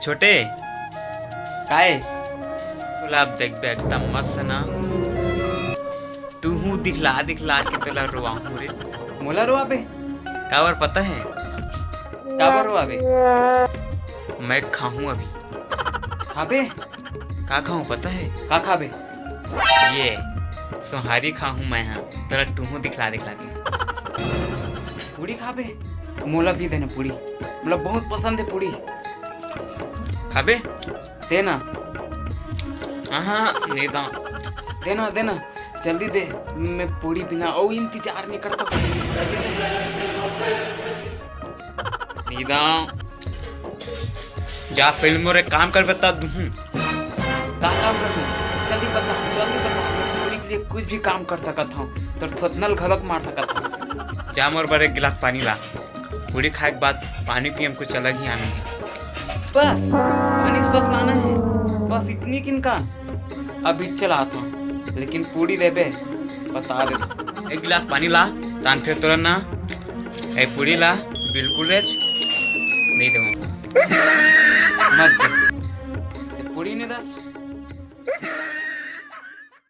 छोटे काहे? गुलाब देख बे एकदम मस्त ना। तू हूँ दिखला दिखला के तेला रोआहूँ रे। मोला रो आबे? काबर पता है? काबर रो आबे? मैं खाऊं अभी। खाबे? का खाऊं पता है? का खाबे? ये सोहारी खाऊं मैं। हाँ तेरा टूहू दिखला दिखला के। पूड़ी खाबे? मोला भी देना पूड़ी, मोला बहुत पसंद है पूड़ी। खाबे? देना हाँ नहीं दा। देना देना जल्दी दे, मैं पूड़ी बिना ओ इंतजार नहीं करता, जल्दी दे। नहीं दा। जा फिल्म रे काम कर बता दूँ। का काम कर दूं? जल्दी बता जल्दी बता, पूड़ी के लिए कुछ भी काम कर सकता हूँ, तो थोतनल घलक मार सकता हूँ। जा मोर पर एक गिलास पानी ला। पूरी खाए के बाद पानी पिए में कुछ अलग ही आनंद है। बस मनीष बस लाना है, बस इतनी किनका? अभी चला आता हूँ, लेकिन पूड़ी दे बे, बता दे। एक गिलास पानी ला तान फिर तुरंत ना। एक पूरी ला बिल्कुल रेच नहीं दूँगा। मत दे, ये पूड़ी नहीं दस।